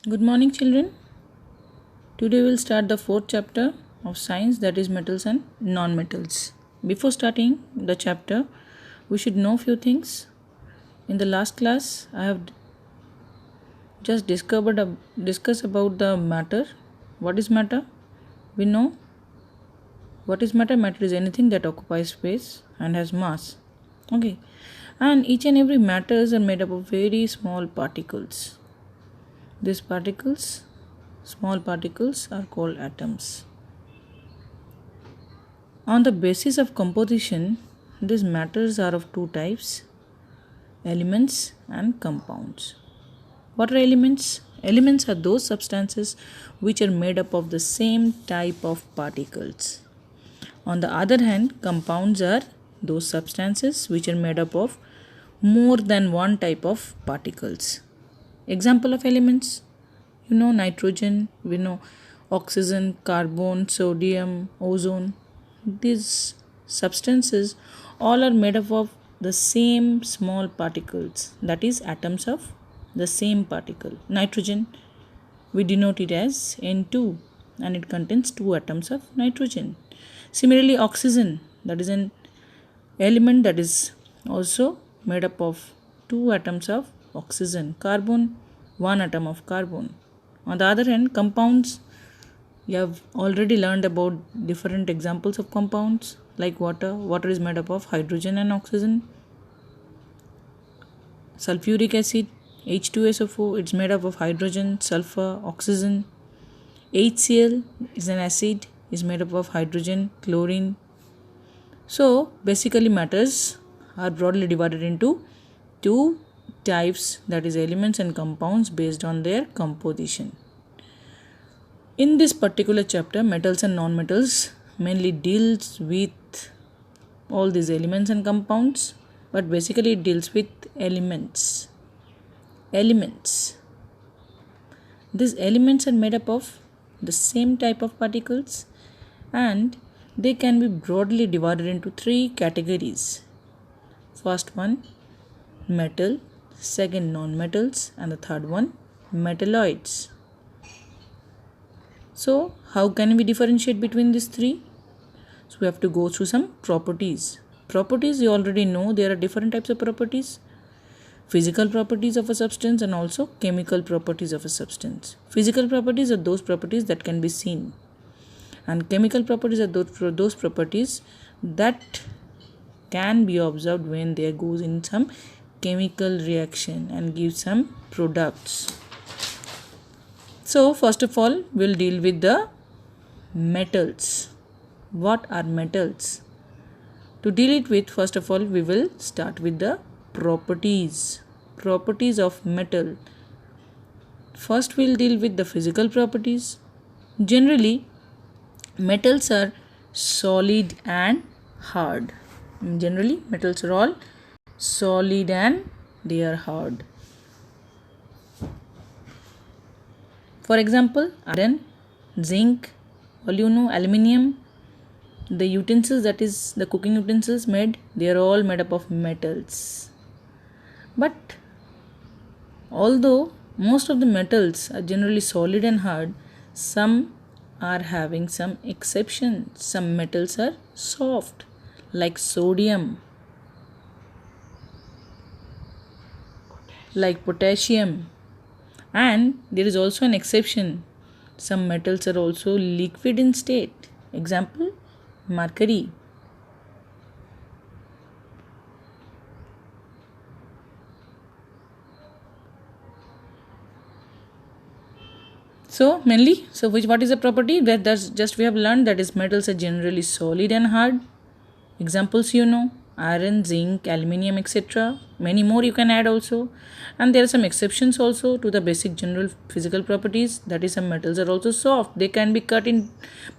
Good morning, children. Today we'll start the fourth chapter of science, that is metals and non-metals. Before starting the chapter, we should know few things. In the last class, I have just discussed about the matter. What is matter? We know what is matter. Matter is anything that occupies space and has mass. Okay, and each and every matters are made up of very small particles. These particles, small particles, are called atoms. On the basis of composition, these matters are of two types: elements and compounds. What are elements? Elements are those substances which are made up of the same type of particles. On the other hand, compounds are those substances which are made up of more than one type of particles. Example of elements: nitrogen, we know oxygen, carbon, sodium, ozone. These substances all are made up of the same small particles, that is atoms of the same particle. Nitrogen, we denote it as N2, and it contains two atoms of nitrogen. Similarly, oxygen, that is an element that is also made up of two atoms of oxygen. Carbon, one atom of carbon. On the other hand, compounds, you have already learned about different examples of compounds like water. Water is made up of hydrogen and oxygen. Sulfuric acid, H2SO4, it's made up of hydrogen, sulfur, oxygen. HCl is an acid, is made up of hydrogen, chlorine. So basically matters are broadly divided into two types, that is elements and compounds, based on their composition. In this particular chapter, metals and non-metals mainly deals with all these elements and compounds, but basically it deals with elements. These elements are made up of the same type of particles, and they can be broadly divided into three categories. First one, metal; second, non-metals; and the third one, metalloids. So how can we differentiate between these three? So we have to go through some properties. Properties, you already know there are different types of properties: physical properties of a substance and also chemical properties of a substance. Physical properties are those properties that can be seen, and chemical properties are those properties that can be observed when there goes in some chemical reaction and gives some products. So first of all, we'll deal with the metals. What are metals? To deal it with, first of all, we will start with the properties of metal. First we'll deal with the physical properties. Generally, metals are solid and hard. Generally, metals are all solid and they are hard. For example, iron, zinc, aluminium, the utensils, that is the cooking utensils made, they are all made up of metals. But although most of the metals are generally solid and hard, some are having some exceptions. Some metals are soft, like sodium, like potassium. And there is also an exception: some metals are also liquid in state. Example, mercury. So mainly, what is the property? That's just we have learned, that is metals are generally solid and hard. Examples, iron, zinc, aluminium, etc. Many more you can add also. And there are some exceptions also to the basic general physical properties, that is some metals are also soft. They can be cut in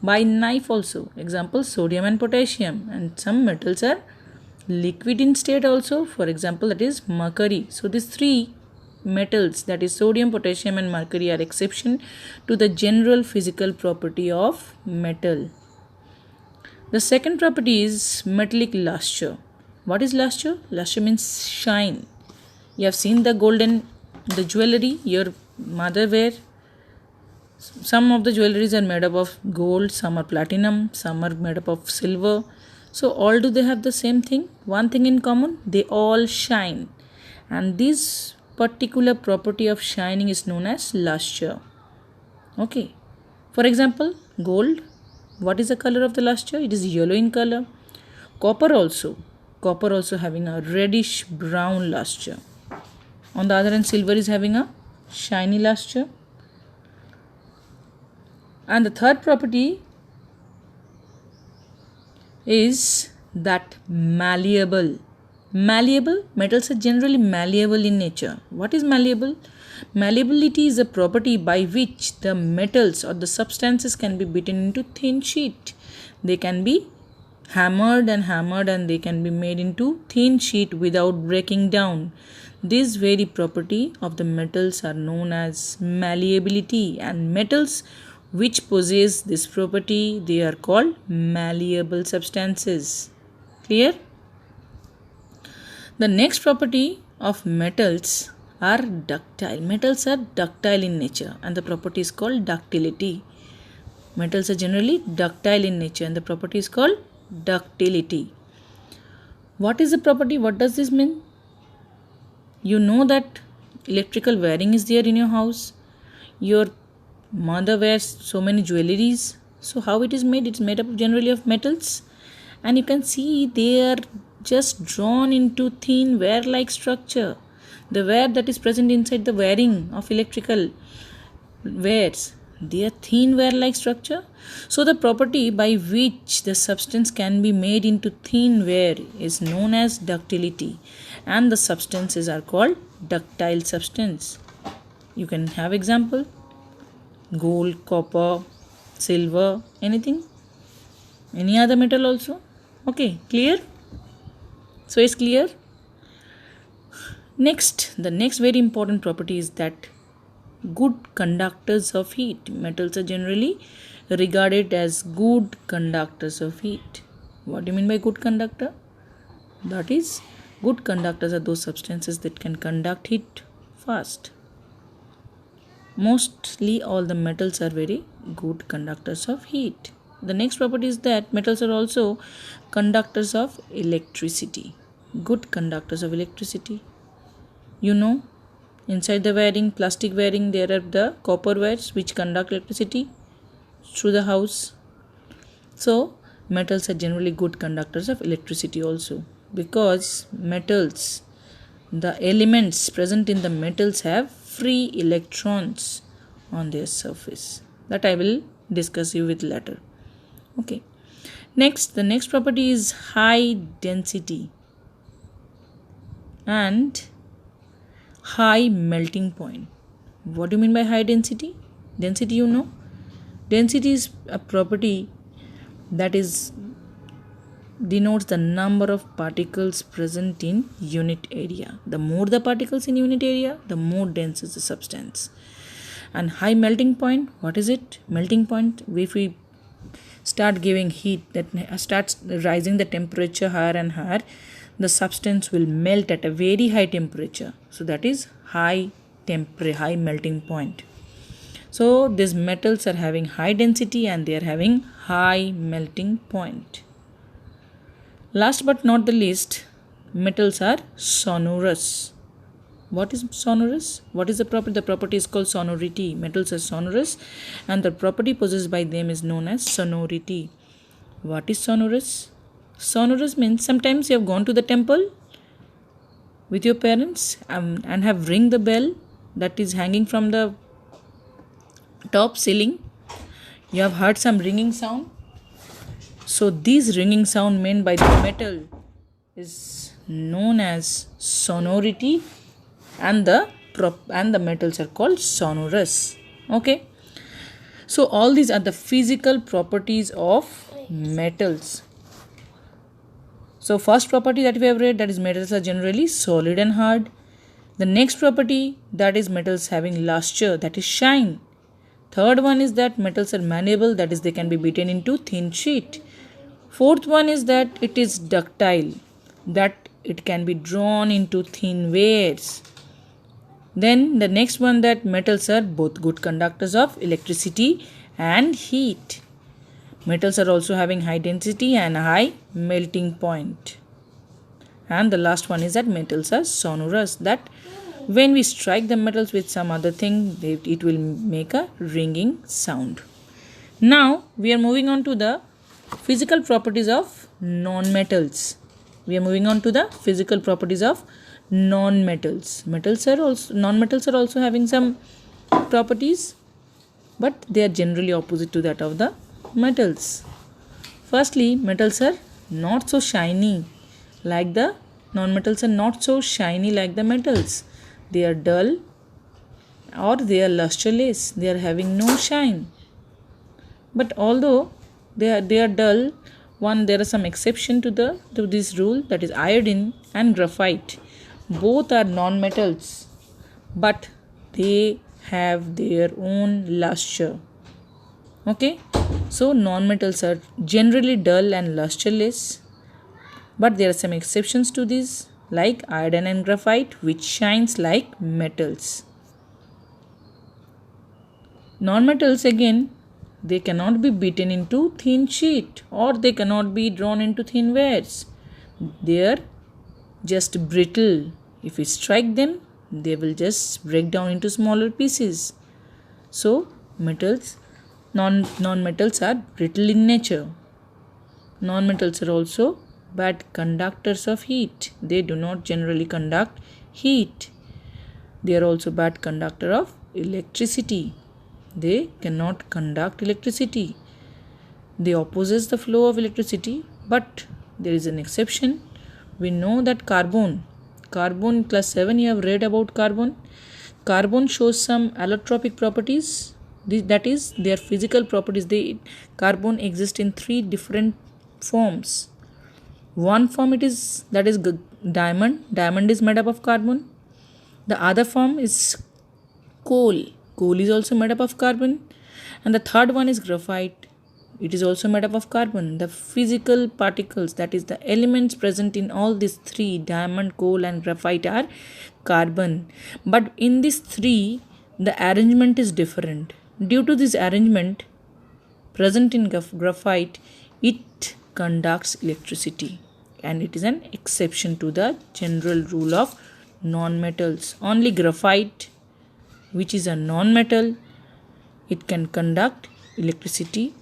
by knife also. Example, sodium and potassium. And some metals are liquid in state also. For example, that is mercury. So these three metals, that is sodium, potassium and mercury, are exception to the general physical property of metal. The second property is metallic luster. What is luster? Luster means shine. You have seen the jewelry your mother wear. Some of the jewelries are made up of gold, some are platinum, some are made up of silver. So all, do they have the same thing, one thing in common? They all shine, and this particular property of shining is known as luster. Okay, for example, gold, what is the color of the luster? It is yellow in color. Copper also having a reddish brown luster. On the other hand, silver is having a shiny luster. And the third property is that malleable. Metals are generally malleable in nature. What is malleable? Malleability is a property by which the metals or the substances can be beaten into thin sheet. They can be hammered and they can be made into thin sheet without breaking down. This very property of the metals are known as malleability, and metals which possess this property, they are called malleable substances. Clear? The next property of metals are ductile. Metals are ductile in nature, and the property is called ductility. Metals are generally ductile in nature, and the property is called ductility. What is the property? What does this mean? You know that electrical wiring is there in your house. Your mother wears so many jewelries. So how it is made? It's made up generally of metals, and you can see they are just drawn into thin wire-like structure. The wire that is present inside the wiring of electrical wires, they are thin wire-like structure. So the property by which the substance can be made into thin wire is known as ductility, and the substances are called ductile substance. You can have example: gold, copper, silver, anything, any other metal also. Okay, clear? So it's clear. The next very important property is that good conductors of heat. Metals are generally regarded as good conductors of heat. What do you mean by good conductor? That is, good conductors are those substances that can conduct heat fast. Mostly all the metals are very good conductors of heat. The next property is that metals are also conductors of electricity. Good conductors of electricity. You know, inside the wiring, plastic wiring, there are the copper wires which conduct electricity through the house. So metals are generally good conductors of electricity also, because metals, the elements present in the metals have free electrons on their surface. That I will discuss you with later. Okay. The next property is high density and high melting point. What do you mean by high density? Density, you know. Density is a property that is denotes the number of particles present in unit area. The more the particles in unit area, the more dense is the substance. And high melting point, what is it? Melting point, if we start giving heat, that starts rising the temperature higher and higher, the substance will melt at a very high temperature. So that is high melting point. So these metals are having high density and they are having high melting point. Last but not the least, metals are sonorous. What is sonorous? What is the property? The property is called sonority. Metals are sonorous, and the property possessed by them is known as sonority. What is sonorous? Sonorous means sometimes you have gone to the temple with your parents and have ring the bell that is hanging from the top ceiling. You have heard some ringing sound. So this ringing sound made by the metal is known as sonority, and the metals are called sonorous. Okay. So all these are the physical properties of metals. So first property that we have read, that is metals are generally solid and hard. The next property, that is metals having luster, that is shine. Third one is that metals are malleable, that is they can be beaten into thin sheet. Fourth one is that it is ductile, that it can be drawn into thin wires. Then the next one, that metals are both good conductors of electricity and heat. Metals are also having high density and high melting point. And the last one is that metals are sonorous, that when we strike the metals with some other thing, it will make a ringing sound. Now we are moving on to the physical properties of non-metals. Non-metals. Non-metals are also having some properties, but they are generally opposite to that of the metals. Firstly, metals are not so shiny like the non-metals like the metals. They are dull or they are lusterless. They are having no shine. But although they are dull, there are some exception to this rule, that is iodine and graphite. Both are non-metals, but they have their own luster. Okay, so non-metals are generally dull and lusterless, but there are some exceptions to this, like iodine and graphite, which shines like metals. Non-metals again, they cannot be beaten into thin sheet, or they cannot be drawn into thin waves. They are just brittle. If we strike them, they will just break down into smaller pieces. So non-metals are brittle in nature. Non-metals are also bad conductors of heat. They do not generally conduct heat. They are also bad conductor of electricity. They cannot conduct electricity. They opposes the flow of electricity, but there is an exception. We know that carbon in class 7 you have read about carbon. Carbon shows some allotropic properties, that is their physical properties. Carbon exists in 3 different forms. One form that is diamond. Diamond is made up of carbon. The other form is coal. Coal is also made up of carbon. And the third one is graphite. It is also made up of carbon. The physical particles, that is the elements present in all these 3, diamond, coal and graphite, are carbon. But in these 3, the arrangement is different. Due to this arrangement present in graphite, it conducts electricity, and it is an exception to the general rule of non-metals. Only graphite, which is a non-metal, it can conduct electricity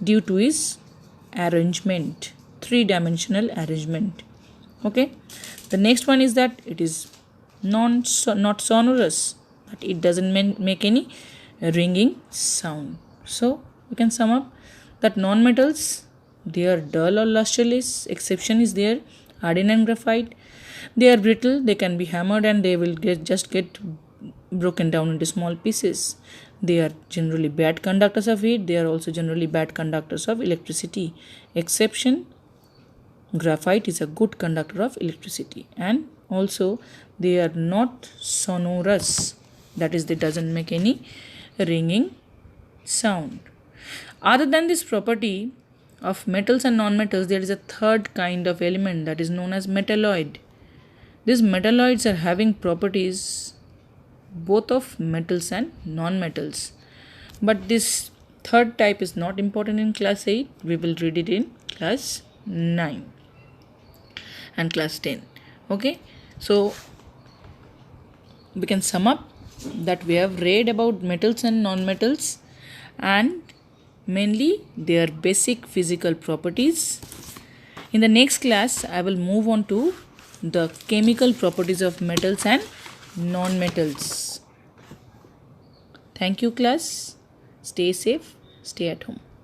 due to its arrangement, 3-dimensional arrangement. Okay, the next one is that it is not sonorous, but it doesn't make any ringing sound. So we can sum up that non-metals, they are dull or lusterless. Exception is there, iodine and graphite. They are brittle, they can be hammered and they will just get broken down into small pieces. They are generally bad conductors of heat. They are also generally bad conductors of electricity. Exception, graphite is a good conductor of electricity, and also they are not sonorous, that is, they doesn't make any ringing sound. Other than this property of metals and non-metals, there is a third kind of element that is known as metalloid. These metalloids are having properties both of metals and non-metals, but this third type is not important in class 8. We will read it in class 9 and class 10. Okay, so we can sum up that we have read about metals and non-metals, and mainly their basic physical properties. In the next class, I will move on to the chemical properties of metals and non-metals. Thank you, class. Stay safe, stay at home.